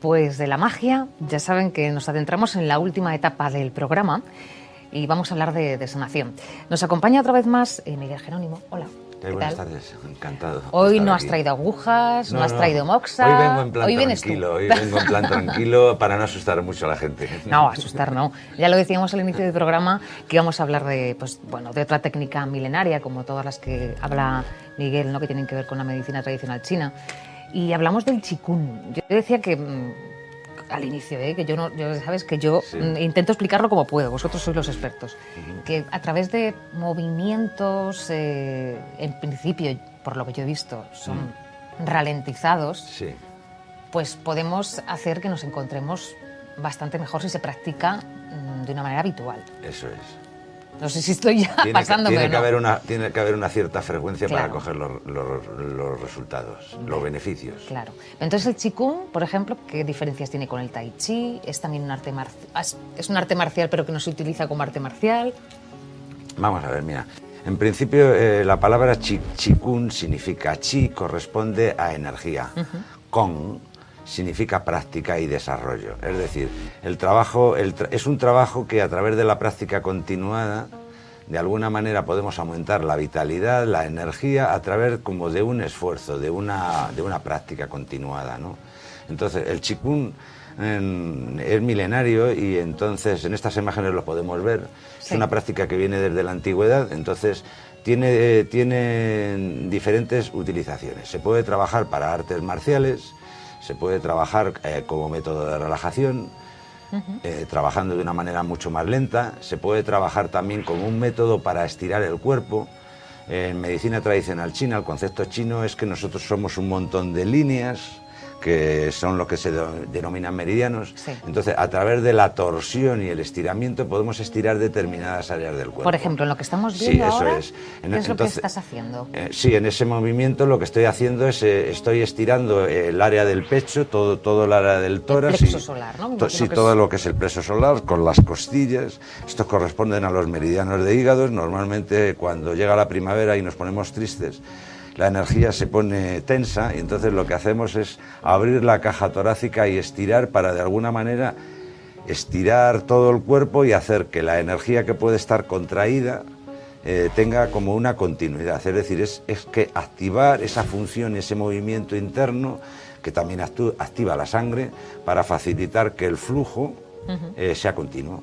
Pues de la magia, ya saben que nos adentramos en la última etapa del programa y vamos a hablar de sanación. Nos acompaña otra vez más Miguel Jerónimo. Hola. Buenas tardes, encantado. Hoy no has traído agujas, no has traído moxa. Hoy vengo en plan hoy tranquilo, hoy vengo en plan tranquilo para no asustar mucho a la gente. No, asustar no. Ya lo decíamos al inicio del programa que íbamos a hablar de, pues, bueno, de otra técnica milenaria, como todas las que habla Miguel, ¿no? Que tienen que ver con la medicina tradicional china. Y hablamos del Qigong. Yo decía que al inicio, que yo sabes que yo sí. Intento explicarlo como puedo. Vosotros sois los expertos. Que a través de movimientos, en principio, por lo que yo he visto, son ralentizados. Sí. Pues podemos hacer que nos encontremos bastante mejor si se practica de una manera habitual. Eso es. No sé si estoy ya pasándome tiene o no. Tiene que haber una cierta frecuencia, claro, para coger los resultados, los beneficios. Claro. Entonces el Qigong, por ejemplo, ¿qué diferencias tiene con el Tai Chi? ¿Es también un arte marcial, pero que no se utiliza como arte marcial? Vamos a ver, mira. En principio, la palabra Qigong significa Qi, corresponde a energía. Gong significa práctica y desarrollo. Es decir, el trabajo es un trabajo que a través de la práctica continuada, de alguna manera podemos aumentar la vitalidad, la energía, a través como de un esfuerzo, de una práctica continuada, ¿no? Entonces, el Qigong es milenario y entonces en estas imágenes lo podemos ver. Sí. Es una práctica que viene desde la antigüedad, entonces tiene diferentes utilizaciones. Se puede trabajar para artes marciales, se puede trabajar como método de relajación, trabajando de una manera mucho más lenta. Se puede trabajar también como un método para estirar el cuerpo. En medicina tradicional china, el concepto chino es que nosotros somos un montón de líneas, que son lo que se denominan meridianos. Sí. Entonces, a través de la torsión y el estiramiento podemos estirar determinadas áreas del cuerpo. Por ejemplo, en lo que estamos viendo ahora, es. ¿qué es lo que estás haciendo? Sí, en ese movimiento lo que estoy haciendo es, estoy estirando el área del pecho, todo el área del tórax. El plexo solar, ¿no? Sí, todo lo que es el plexo solar, con las costillas. Estos corresponden a los meridianos de hígados. Normalmente, cuando llega la primavera y nos ponemos tristes, la energía se pone tensa y entonces lo que hacemos es abrir la caja torácica y estirar para de alguna manera estirar todo el cuerpo y hacer que la energía que puede estar contraída tenga como una continuidad. Es decir, es que activar esa función, ese movimiento interno que también activa la sangre para facilitar que el flujo sea continuo.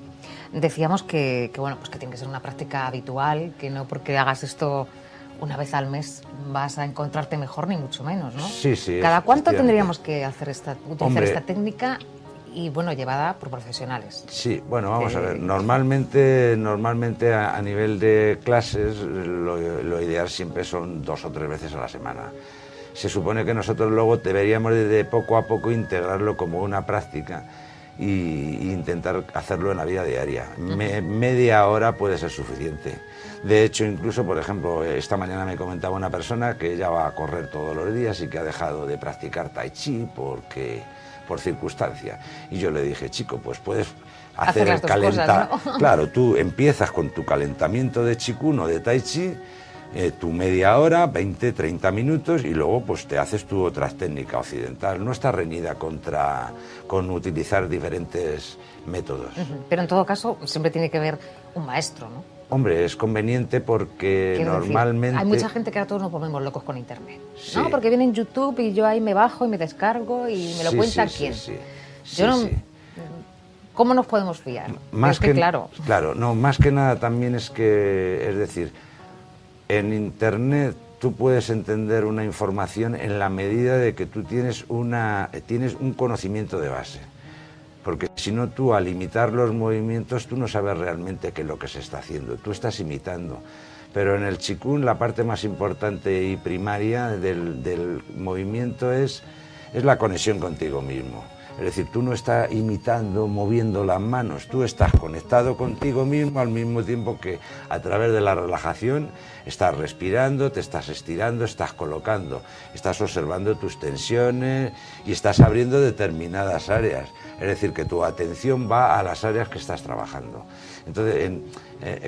Decíamos que bueno, pues que tiene que ser una práctica habitual, que no porque hagas esto una vez al mes vas a encontrarte mejor, ni mucho menos, ¿no? Sí, sí. ¿Cada cuánto tendríamos que utilizar esta técnica y, bueno, llevada por profesionales? Sí, bueno, vamos a ver. Normalmente a nivel de clases lo ideal siempre son 2 o 3 veces a la semana. Se supone que nosotros luego deberíamos de poco a poco integrarlo como una práctica e intentar hacerlo en la vida diaria. Media hora puede ser suficiente. De hecho, incluso, por ejemplo, esta mañana me comentaba una persona que ella va a correr todos los días y que ha dejado de practicar Tai Chi por circunstancia. Y yo le dije, chico, pues puedes hacer el calentamiento. ¿No? Claro, tú empiezas con tu calentamiento de Qigong o de Tai Chi, tu media hora, 20, 30 minutos, y luego pues te haces tu otra técnica occidental. No está reñida con utilizar diferentes métodos. Pero en todo caso siempre tiene que haber un maestro, ¿no? Hombre, es conveniente porque normalmente... Hay mucha gente que ahora todos nos volvemos locos con internet, sí. ¿no? Porque viene en YouTube y yo ahí me bajo y me descargo y me lo cuenta quién. Yo no... ¿Cómo nos podemos fiar? Más que claro, no, más que nada también es decir, en internet tú puedes entender una información en la medida de que tú tienes un conocimiento de base. Porque si no, tú al imitar los movimientos, tú no sabes realmente qué es lo que se está haciendo, tú estás imitando. Pero en el Qigong la parte más importante y primaria del movimiento es la conexión contigo mismo. Es decir, tú no estás imitando, moviendo las manos, tú estás conectado contigo mismo al mismo tiempo que a través de la relajación estás respirando, te estás estirando, estás colocando, estás observando tus tensiones y estás abriendo determinadas áreas. Es decir, que tu atención va a las áreas que estás trabajando. Entonces,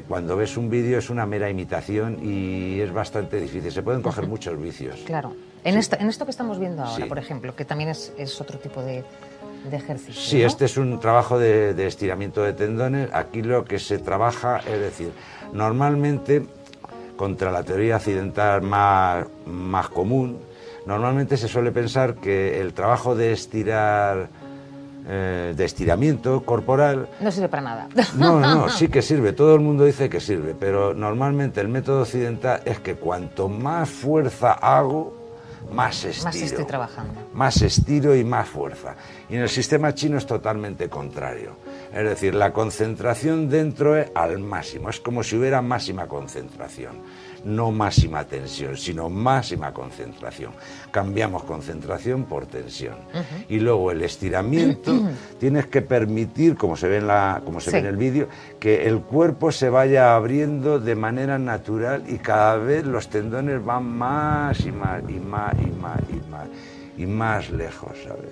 cuando ves un vídeo es una mera imitación y es bastante difícil. Se pueden coger muchos vicios. Claro. En esto que estamos viendo ahora, por ejemplo, que también es otro tipo de de ejercicio. Sí, ¿no? este es un trabajo de estiramiento de tendones. Aquí lo que se trabaja, es decir, normalmente, contra la teoría occidental más común, normalmente se suele pensar que el trabajo de estiramiento corporal... No sirve para nada. No, sí que sirve, todo el mundo dice que sirve, pero normalmente el método occidental es que cuanto más fuerza hago, más estiro. Más estoy trabajando. Más estiro y más fuerza. Y en el sistema chino es totalmente contrario. Es decir, la concentración dentro es al máximo, es como si hubiera máxima concentración. No máxima tensión, sino máxima concentración. Cambiamos concentración por tensión. Y luego el estiramiento, tienes que permitir, como se ve en el vídeo, que el cuerpo se vaya abriendo de manera natural y cada vez los tendones van más y más y más y más y más y más lejos, ¿sabes?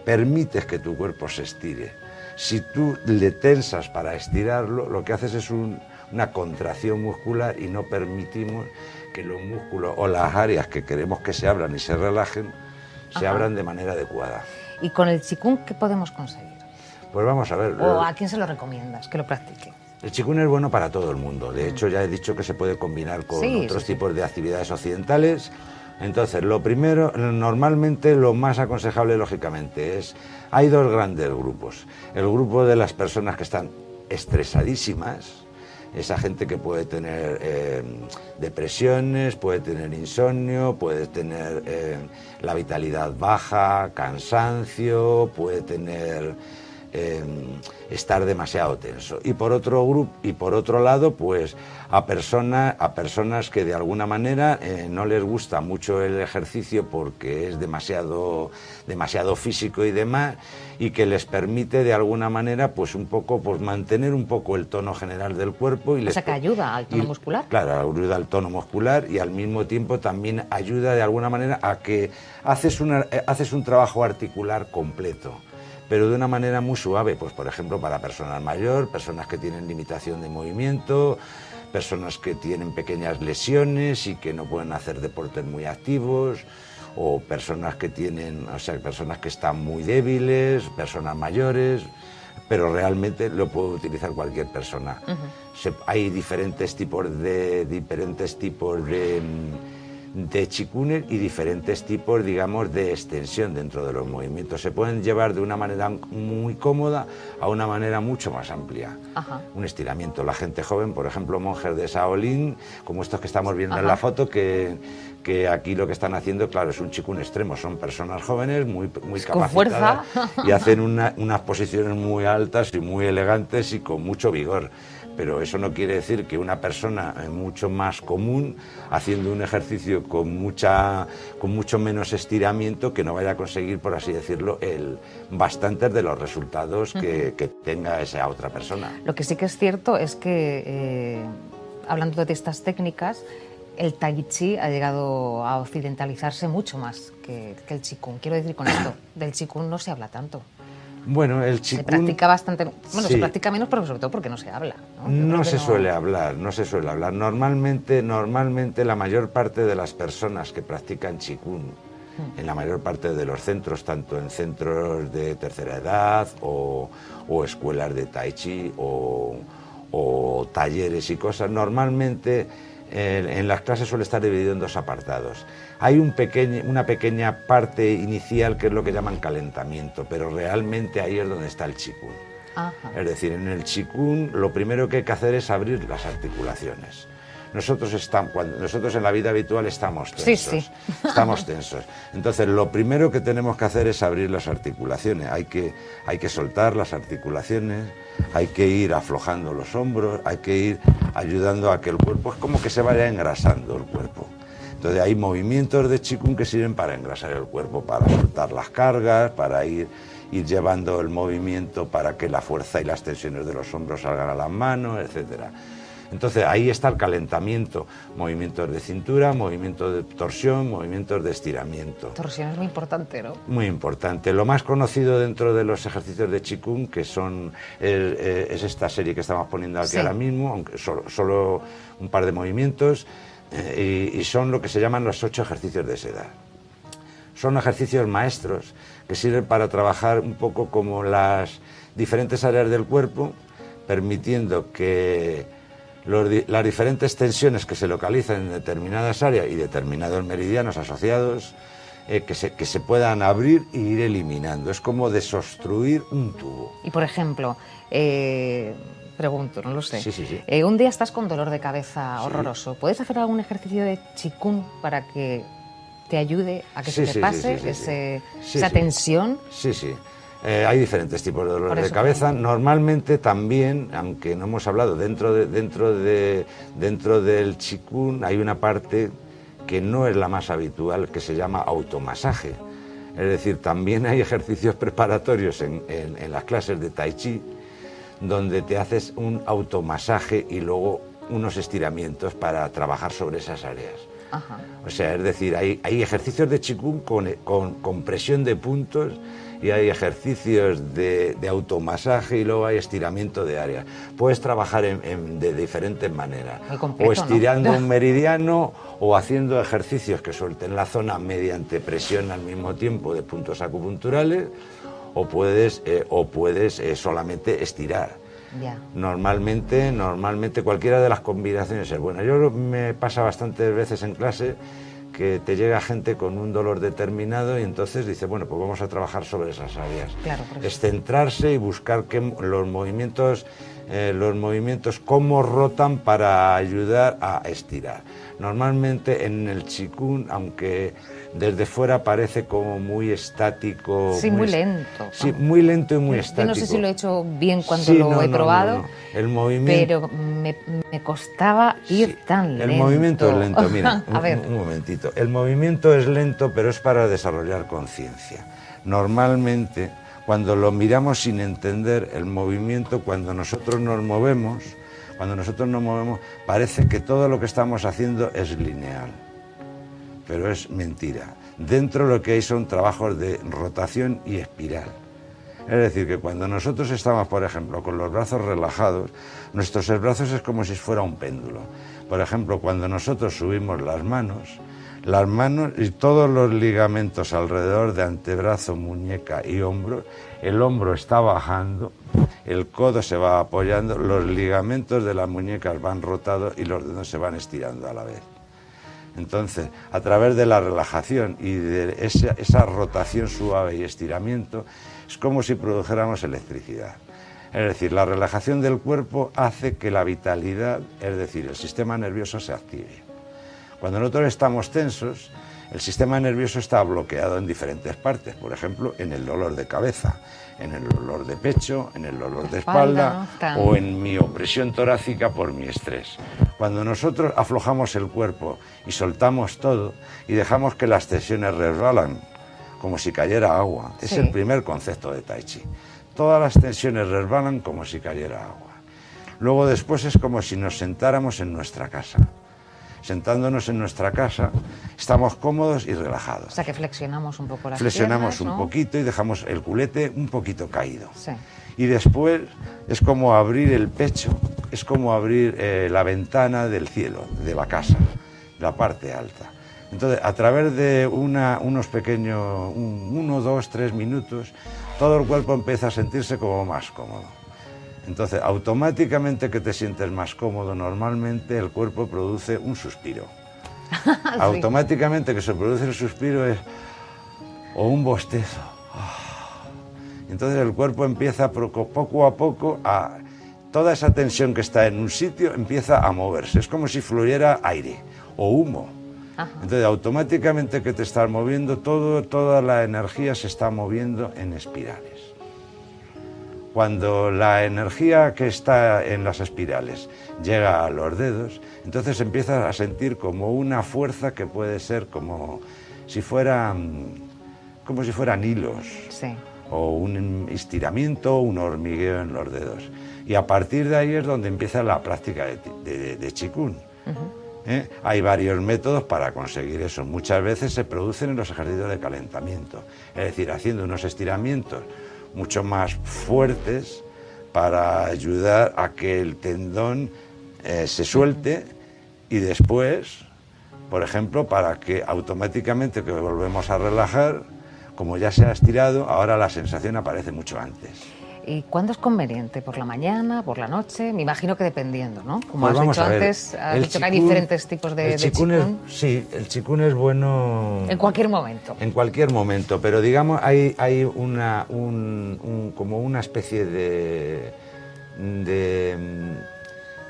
Permites que tu cuerpo se estire. Si tú le tensas para estirarlo, lo que haces es una contracción muscular y no permitimos que los músculos o las áreas que queremos que se abran y se relajen, se abran de manera adecuada. ¿Y con el Qigong qué podemos conseguir? Pues vamos a ver. ¿O a quién se lo recomiendas que lo practique? El Qigong es bueno para todo el mundo. De hecho, ya he dicho que se puede combinar con otros tipos de actividades occidentales. Entonces, lo primero, normalmente lo más aconsejable, lógicamente, hay dos grandes grupos. El grupo de las personas que están estresadísimas, esa gente que puede tener depresiones, puede tener insomnio, puede tener la vitalidad baja, cansancio, puede tener estar demasiado tenso. Y por otro lado, pues a personas que de alguna manera no les gusta mucho el ejercicio porque es demasiado físico y demás, y que les permite de alguna manera pues un poco pues mantener un poco el tono general del cuerpo y que ayuda al tono muscular. Claro, ayuda al tono muscular y al mismo tiempo también ayuda de alguna manera a que haces un trabajo articular completo, pero de una manera muy suave, pues por ejemplo para personas mayores, personas que tienen limitación de movimiento, personas que tienen pequeñas lesiones y que no pueden hacer deportes muy activos, o personas que personas que están muy débiles, personas mayores, pero realmente lo puede utilizar cualquier persona. Hay diferentes tipos de Qigong y diferentes tipos, digamos, de extensión dentro de los movimientos. Se pueden llevar de una manera muy cómoda a una manera mucho más amplia. Un estiramiento. La gente joven, por ejemplo, monjes de Shaolin, como estos que estamos viendo en la foto, que aquí lo que están haciendo, claro, es un Qigong extremo. Son personas jóvenes, muy capacitadas, y hacen unas posiciones muy altas y muy elegantes y con mucho vigor. Pero eso no quiere decir que una persona mucho más común, haciendo un ejercicio con mucho menos estiramiento, que no vaya a conseguir, por así decirlo, bastantes de los resultados que tenga esa otra persona. Lo que sí que es cierto es que, hablando de estas técnicas, el Tai Chi ha llegado a occidentalizarse mucho más que el Qigong. Quiero decir con esto, del Qigong no se habla tanto. Bueno, el Qigong... Se practica bastante... Bueno, sí. Se practica menos, pero sobre todo porque no se habla, ¿no? No se suele hablar. Normalmente la mayor parte de las personas que practican Qigong, en la mayor parte de los centros, tanto en centros de tercera edad o escuelas de Tai Chi o talleres y cosas, normalmente en las clases suele estar dividido en dos apartados. Hay una pequeña parte inicial que es lo que llaman calentamiento, pero realmente ahí es donde está el Qigong. Es decir, en el Qigong lo primero que hay que hacer es abrir las articulaciones. Nosotros en la vida habitual estamos tensos. Estamos tensos. Entonces, lo primero que tenemos que hacer es abrir las articulaciones. Hay que soltar las articulaciones, hay que ir aflojando los hombros, hay que ir ayudando a que el cuerpo, es como que se vaya engrasando el cuerpo. Entonces, hay movimientos de Qigong que sirven para engrasar el cuerpo, para soltar las cargas, para ir llevando el movimiento para que la fuerza y las tensiones de los hombros salgan a las manos, etcétera. Entonces ahí está el calentamiento, movimientos de cintura, movimientos de torsión, movimientos de estiramiento. Torsión es muy importante, ¿no? Muy importante. Lo más conocido dentro de los ejercicios de Qigong, que es esta serie que estamos poniendo aquí ahora mismo, aunque solo un par de movimientos, y son lo que se llaman los 8 ejercicios de seda. Son ejercicios maestros que sirven para trabajar un poco como las diferentes áreas del cuerpo, permitiendo que las diferentes tensiones que se localizan en determinadas áreas y determinados meridianos asociados, que se puedan abrir e ir eliminando. Es como desobstruir un tubo. Y por ejemplo, pregunto, no lo sé. Sí. Un día estás con dolor de cabeza horroroso. ¿Puedes hacer algún ejercicio de Qigong para que te ayude a que se te pase esa tensión? Sí. Hay diferentes tipos de dolor de cabeza. Normalmente también, aunque no hemos hablado, dentro del Qigong hay una parte que no es la más habitual, que se llama automasaje. Es decir, también hay ejercicios preparatorios en las clases de Tai Chi, donde te haces un automasaje y luego unos estiramientos para trabajar sobre esas áreas. Ajá. O sea, es decir, hay ejercicios de Qigong con presión de puntos, y hay ejercicios de automasaje, y luego hay estiramiento de áreas. Puedes trabajar de diferentes maneras, completo, o estirando ¿no? un meridiano, o haciendo ejercicios que suelten la zona mediante presión al mismo tiempo de puntos acupunturales, o puedes solamente estirar. Ya. Normalmente cualquiera de las combinaciones es buena. Yo me pasa bastantes veces en clase que te llega gente con un dolor determinado y entonces dice, bueno, pues vamos a trabajar sobre esas áreas. Claro, es centrarse y buscar los movimientos cómo rotan para ayudar a estirar. Normalmente en el Qigong, aunque desde fuera parece como muy estático. Sí, muy lento. Sí, muy lento y muy estático. Yo no sé si lo he hecho bien cuando lo he probado, no. El movimiento, pero me costaba ir tan lento. El movimiento es lento, mira, a ver. Un momentito. El movimiento es lento, pero es para desarrollar conciencia. Normalmente, cuando lo miramos sin entender el movimiento, cuando nosotros nos movemos, parece que todo lo que estamos haciendo es lineal. Pero es mentira. Dentro lo que hay son trabajos de rotación y espiral. Es decir, que cuando nosotros estamos, por ejemplo, con los brazos relajados, nuestros brazos es como si fuera un péndulo. Por ejemplo, cuando nosotros subimos las manos y todos los ligamentos alrededor de antebrazo, muñeca y hombro, el hombro está bajando, el codo se va apoyando, los ligamentos de las muñecas van rotados y los dedos se van estirando a la vez. Entonces, a través de la relajación y de esa rotación suave y estiramiento, es como si produjéramos electricidad. Es decir, la relajación del cuerpo hace que la vitalidad, es decir, el sistema nervioso se active. Cuando nosotros estamos tensos, el sistema nervioso está bloqueado en diferentes partes, por ejemplo, en el dolor de cabeza, en el dolor de pecho, en el dolor de espalda, ¿no? O en mi opresión torácica por mi estrés. Cuando nosotros aflojamos el cuerpo y soltamos todo y dejamos que las tensiones resbalan, como si cayera agua, es el primer concepto de Tai Chi. Todas las tensiones resbalan como si cayera agua. Luego después es como si nos sentáramos en nuestra casa. Sentándonos en nuestra casa, estamos cómodos y relajados. O sea, que flexionamos un poco las Flexionamos piernas, ¿no? un poquito y dejamos el culete un poquito caído. Sí. Y después es como abrir el pecho, es como abrir la ventana del cielo, de la casa, la parte alta. Entonces, a través de unos pequeños, 1, 2, 3 minutos, todo el cuerpo empieza a sentirse como más cómodo. Entonces, automáticamente que te sientes más cómodo, normalmente el cuerpo produce un suspiro. Sí. Automáticamente que se produce el suspiro o un bostezo. Entonces el cuerpo empieza poco a poco toda esa tensión que está en un sitio empieza a moverse. Es como si fluyera aire o humo. Ajá. Entonces automáticamente que te estás moviendo, toda la energía se está moviendo en espirales. Cuando la energía que está en las espirales llega a los dedos, entonces empiezas a sentir como una fuerza que puede ser como si fueran hilos, sí, o un estiramiento, un hormigueo en los dedos. Y a partir de ahí es donde empieza la práctica de Qigong. Hay varios métodos para conseguir eso. Muchas veces se producen en los ejercicios de calentamiento, es decir, haciendo unos estiramientos mucho más fuertes para ayudar a que el tendón se suelte y después por ejemplo, para que automáticamente que volvemos a relajar, como ya se ha estirado, ahora la sensación aparece mucho antes. ¿Y cuándo es conveniente? ¿Por la mañana, por la noche? Me imagino que dependiendo, ¿no? Como Pues has vamos dicho a ver, antes, has el dicho que hay chikun- diferentes tipos de chikun. Sí, el chikun es bueno... En cualquier momento. En cualquier momento, pero digamos hay como una especie de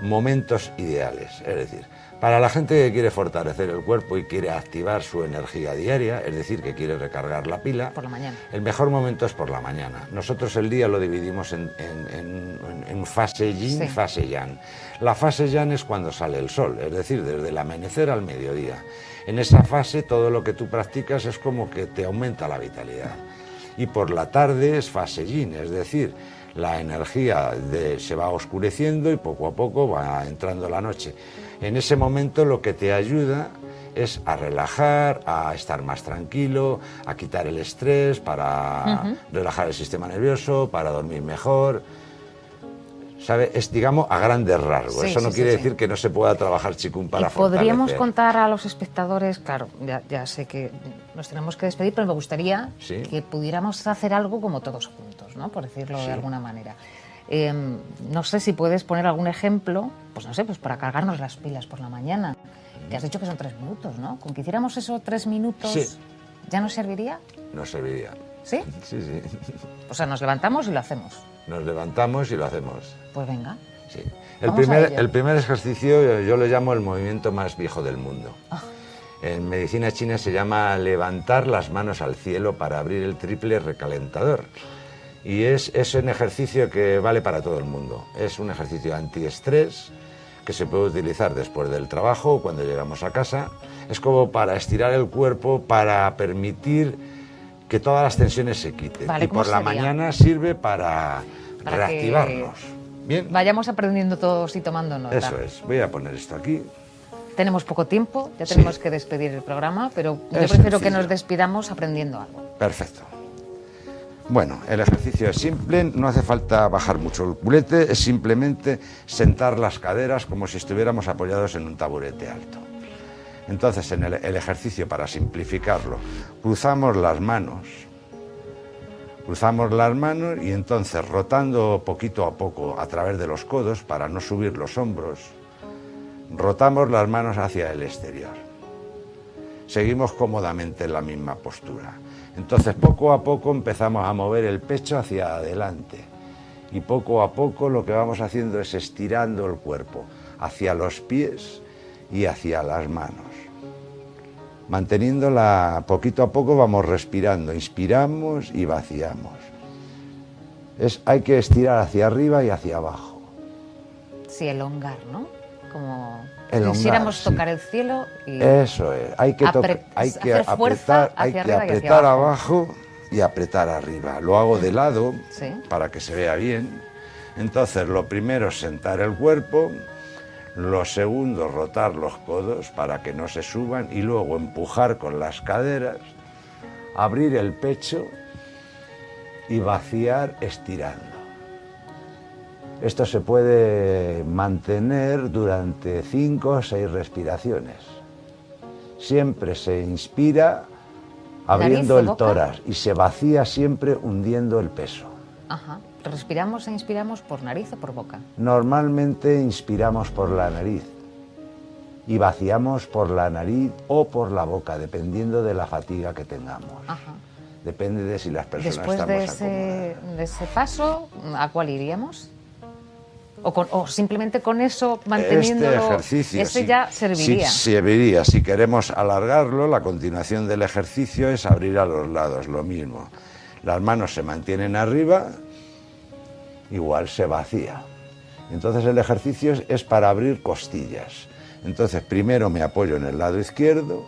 momentos ideales. Es decir, para la gente que quiere fortalecer el cuerpo y quiere activar su energía diaria, es decir, que quiere recargar la pila, Por la mañana. el mejor momento es por la mañana. Nosotros el día lo dividimos en fase yin Sí. y fase yang. La fase yang es cuando sale el sol, es decir, desde el amanecer al mediodía. En esa fase todo lo que tú practicas es como que te aumenta la vitalidad. Y por la tarde es fase yin, es decir, la energía se va oscureciendo y poco a poco va entrando la noche. En ese momento lo que te ayuda es a relajar, a estar más tranquilo, a quitar el estrés, para relajar el sistema nervioso, para dormir mejor. ¿Sabe? Es, digamos, a grandes rasgos. Sí, Eso no sí, quiere sí, decir que no se pueda trabajar chikun para Y podríamos fortalecer. contar a los espectadores, claro, ya sé que nos tenemos que despedir, pero me gustaría Sí. que pudiéramos hacer algo como todos juntos, ¿no? Por decirlo Sí. de alguna manera. No sé si puedes poner algún ejemplo, pues no sé, pues para cargarnos las pilas por la mañana. Que has dicho que son 3 minutos, ¿no? Con que hiciéramos eso 3 minutos, Sí. ¿ya nos serviría? Nos serviría. ¿Sí? Sí, sí. O sea, nos levantamos y lo hacemos. Nos levantamos y lo hacemos. Pues venga. Sí. Vamos a ello. El primer ejercicio yo lo llamo el movimiento más viejo del mundo. Ah. En medicina china se llama levantar las manos al cielo para abrir el triple recalentador. Y es un ejercicio que vale para todo el mundo. Es un ejercicio antiestrés que se puede utilizar después del trabajo o cuando llegamos a casa. Es como para estirar el cuerpo, para permitir que todas las tensiones se quiten. Vale, y por ¿cómo la sería? mañana sirve para Para reactivarnos. Bien. Vayamos aprendiendo todos y tomando nota. Eso es. Voy a poner esto aquí. Tenemos poco tiempo, ya Sí. tenemos que despedir el programa, pero yo Es prefiero que sencillo. nos despidamos aprendiendo algo. Perfecto. Bueno, el ejercicio es simple, no hace falta bajar mucho el culete, es simplemente sentar las caderas como si estuviéramos apoyados en un taburete alto. Entonces, en el ejercicio, para simplificarlo, cruzamos las manos y entonces rotando poquito a poco a través de los codos para no subir los hombros, rotamos las manos hacia el exterior. Seguimos cómodamente en la misma postura. Entonces, poco a poco empezamos a mover el pecho hacia adelante y poco a poco lo que vamos haciendo es estirando el cuerpo hacia los pies y hacia las manos. Manteniéndola poquito a poco vamos respirando, inspiramos y vaciamos. Hay que estirar hacia arriba y hacia abajo. Sí, elongar, ¿no? Como si Elongar, quisiéramos sí. tocar el cielo y Eso es, hay que hacer fuerza apretar, hay hacia que arriba y hacia apretar abajo. abajo y apretar arriba. Lo hago de lado Sí. para que se vea bien. Entonces, lo primero es sentar el cuerpo, lo segundo rotar los codos para que no se suban y luego empujar con las caderas, abrir el pecho y vaciar estirando. Esto se puede mantener durante 5 o 6 respiraciones. Siempre se inspira abriendo Nariz y el boca. tórax y se vacía siempre hundiendo el peso. Ajá. ¿Respiramos e inspiramos por nariz o por boca? Normalmente inspiramos por la nariz y vaciamos por la nariz o por la boca, dependiendo de la fatiga que tengamos. Ajá. Depende de si las personas Después estamos de acomodadas. ese paso, ¿a cuál iríamos? O simplemente con eso, manteniéndolo, Este ejercicio ese ya serviría. Sí, serviría. Si queremos alargarlo, la continuación del ejercicio es abrir a los lados, lo mismo. Las manos se mantienen arriba, igual se vacía. Entonces el ejercicio es para abrir costillas. Entonces primero me apoyo en el lado izquierdo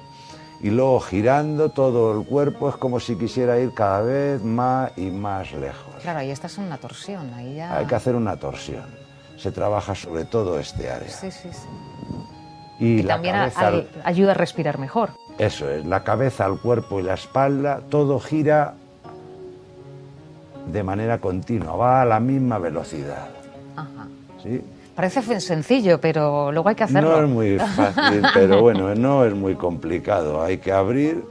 y luego girando todo el cuerpo es como si quisiera ir cada vez más y más lejos. Claro, ahí estás en una torsión, ahí ya... Hay que hacer una torsión. Se trabaja sobre todo este área. Sí, sí, sí. Y Y la también cabeza, ayuda a respirar mejor. eso es, la cabeza, el cuerpo y la espalda, todo gira de manera continua, va a la misma velocidad. Ajá. ¿Sí? Parece sencillo, pero luego hay que hacerlo. No es muy fácil, pero bueno, no es muy complicado. Hay que abrir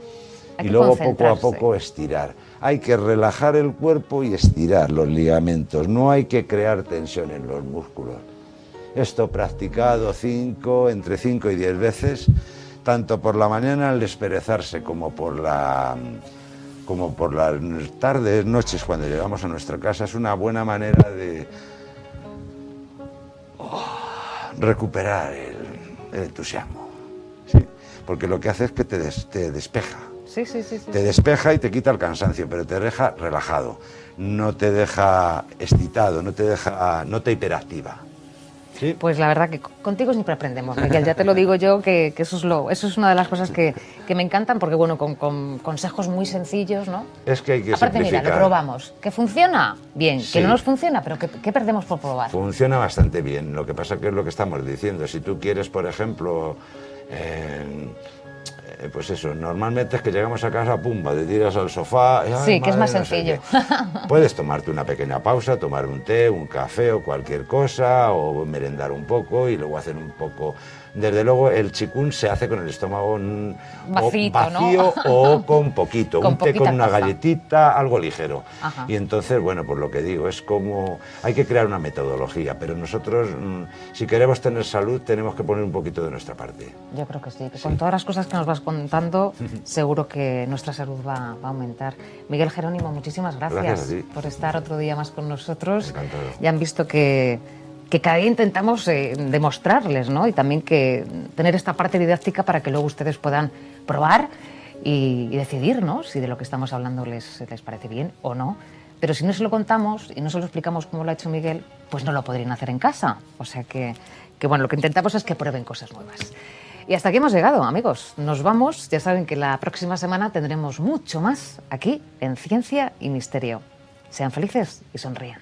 y luego poco a poco estirar. Hay que relajar el cuerpo y estirar los ligamentos. No hay que crear tensión en los músculos. Esto practicado entre 5 y 10 veces, tanto por la mañana al desperezarse como por las tardes, noches cuando llegamos a nuestra casa, es una buena manera de recuperar el entusiasmo, ¿sí? Porque lo que hace es que te despeja. Sí. Te despeja y te quita el cansancio, pero te deja relajado, no te deja excitado, no te hiperactiva. ¿Sí? Pues la verdad que contigo siempre aprendemos, Miguel, ya te lo digo yo, que eso es una de las cosas que me encantan, porque bueno, con consejos muy sencillos, ¿no? Es que hay que aparte, simplificar. Mira, lo probamos. ¿Que funciona? Bien. Sí. ¿Que no nos funciona? ¿Pero qué perdemos por probar? Funciona bastante bien, lo que pasa que es lo que estamos diciendo. Si tú quieres, por ejemplo, pues eso, normalmente es que llegamos a casa, pumba, te tiras al sofá... Sí, que es más sencillo. Puedes tomarte una pequeña pausa, tomar un té, un café o cualquier cosa, o merendar un poco y luego hacer un poco... Desde luego, el Qigong se hace con el estómago vacío, ¿no? O con poquito, un té con una galletita, algo ligero. Ajá. Y entonces, bueno, pues lo que digo, es como... Hay que crear una metodología, pero nosotros, si queremos tener salud, tenemos que poner un poquito de nuestra parte. Yo creo que sí, que con todas las cosas que nos vas contando, seguro que nuestra salud va a aumentar. Miguel Jerónimo, muchísimas gracias por estar otro día más con nosotros. Encantado. Ya han visto que cada día intentamos demostrarles, ¿no? Y también que tener esta parte didáctica para que luego ustedes puedan probar y decidir, ¿no? Si de lo que estamos hablando les parece bien o no. Pero si no se lo contamos y no se lo explicamos como lo ha hecho Miguel, pues no lo podrían hacer en casa. O sea que bueno, lo que intentamos es que prueben cosas nuevas. Y hasta aquí hemos llegado, amigos. Nos vamos. Ya saben que la próxima semana tendremos mucho más aquí en Ciencia y Misterio. Sean felices y sonrían.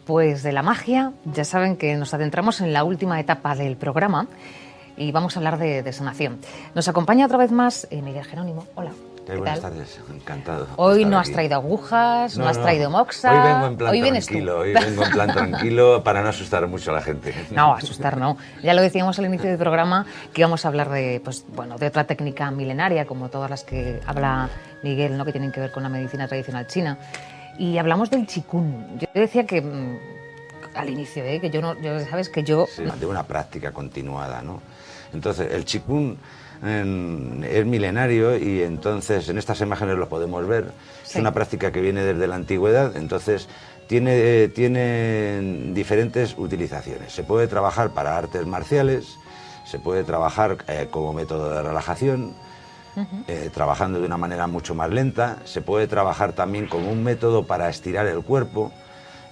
Pues de la magia, ya saben que nos adentramos en la última etapa del programa y vamos a hablar de sanación. Nos acompaña otra vez más Miguel Jerónimo. Hola. Buenas tardes, encantado. Hoy no has traído agujas, no has traído moxa. Hoy vengo en plan tranquilo, hoy vengo en plan tranquilo para no asustar mucho a la gente. No, asustar no. Ya lo decíamos al inicio del programa que íbamos a hablar de otra técnica milenaria, como todas las que habla Miguel, ¿no? Que tienen que ver con la medicina tradicional china. Y hablamos del Qigong. Yo decía que al inicio, que sabes que yo... Sí, de una práctica continuada, ¿no? Entonces, el Qigong es milenario y entonces en estas imágenes lo podemos ver. Sí. Es una práctica que viene desde la antigüedad, entonces tiene diferentes utilizaciones. Se puede trabajar para artes marciales, se puede trabajar como método de relajación, trabajando de una manera mucho más lenta. Se puede trabajar también como un método para estirar el cuerpo.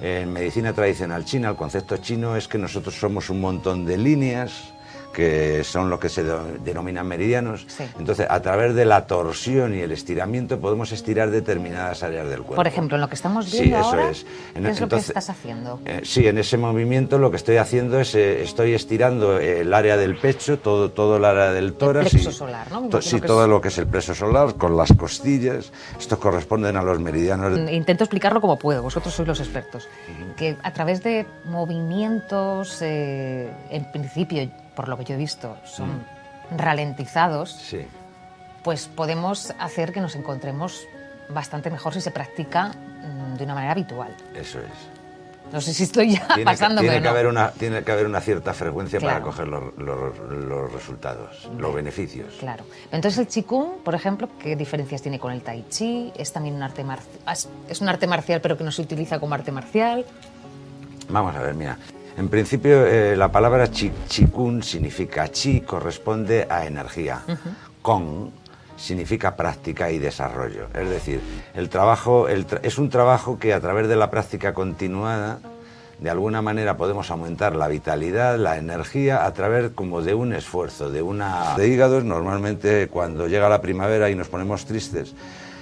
En medicina tradicional china, el concepto chino es que nosotros somos un montón de líneas que son lo que se denominan meridianos. Sí. Entonces, a través de la torsión y el estiramiento podemos estirar determinadas áreas del cuerpo. Por ejemplo, en lo que estamos viendo ahora, es. ¿qué es lo que estás haciendo? Sí, en ese movimiento lo que estoy haciendo es, estoy estirando el área del pecho, todo el área del tórax. El plexo solar, ¿no? Sí, todo lo que es el plexo solar, con las costillas. Estos corresponden a los meridianos. Intento explicarlo como puedo, vosotros sois los expertos. Que a través de movimientos, en principio, por lo que yo he visto, son ralentizados, Sí. pues podemos hacer que nos encontremos bastante mejor si se practica de una manera habitual. Eso es. No sé si estoy ya pasándome o no. Tiene que haber una cierta frecuencia Claro. para coger los resultados, los beneficios. Claro. Entonces el Qigong, por ejemplo, ¿qué diferencias tiene con el Tai Chi? ¿Es también un arte es un arte marcial pero que no se utiliza como arte marcial? Vamos a ver, mira. En principio, la palabra Qigong significa Qi, corresponde a energía. Gong significa práctica y desarrollo. Es decir, el trabajo es un trabajo que a través de la práctica continuada, de alguna manera podemos aumentar la vitalidad, la energía, a través como de un esfuerzo, de hígados. Normalmente cuando llega la primavera y nos ponemos tristes,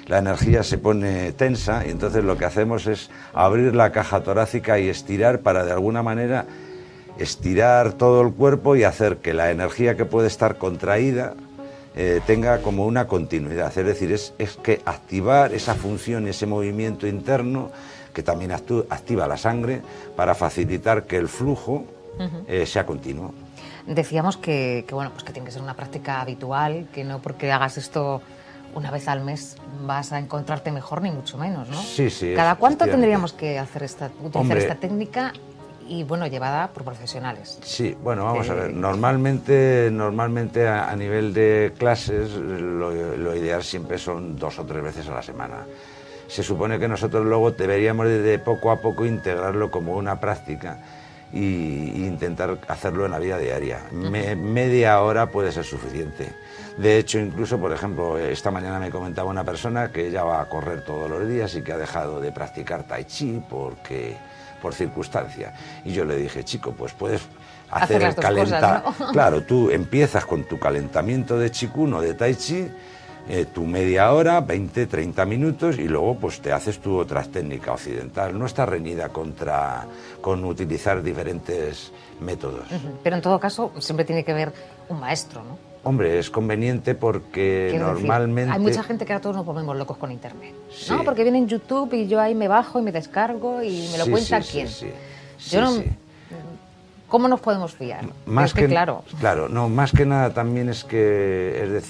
la energía se pone tensa y entonces lo que hacemos es abrir la caja torácica y estirar para de alguna manera estirar todo el cuerpo y hacer que la energía que puede estar contraída tenga como una continuidad. Es decir, es que activar esa función, ese movimiento interno que también activa la sangre para facilitar que el flujo sea continuo. Decíamos que bueno, pues que tiene que ser una práctica habitual, que no porque hagas esto una vez al mes vas a encontrarte mejor, ni mucho menos, ¿no? Sí, sí. ¿Cada cuánto efectivamente. tendríamos que hacer utilizar esta técnica y, bueno, llevada por profesionales? Sí, bueno, vamos a ver. Normalmente a nivel de clases lo ideal siempre son 2 o 3 veces a la semana. Se supone que nosotros luego deberíamos de poco a poco integrarlo como una práctica e intentar hacerlo en la vida diaria. Media hora puede ser suficiente. De hecho, incluso, por ejemplo, esta mañana me comentaba una persona que ella va a correr todos los días y que ha dejado de practicar Tai Chi por circunstancia. Y yo le dije, chico, pues puedes hacer el calentamiento. ¿No? Claro, tú empiezas con tu calentamiento de Qigong o de Tai Chi, tu media hora, 20, 30 minutos, y luego pues te haces tu otra técnica occidental. No está reñida con utilizar diferentes métodos. Pero en todo caso siempre tiene que haber un maestro, ¿no? Hombre, es conveniente porque normalmente... Hay mucha gente que ahora todos nos volvemos locos con internet, sí. ¿no? Porque viene en YouTube y yo ahí me bajo y me descargo y me lo cuenta quién. Yo no... ¿Cómo nos podemos fiar? Más que nada también es decir,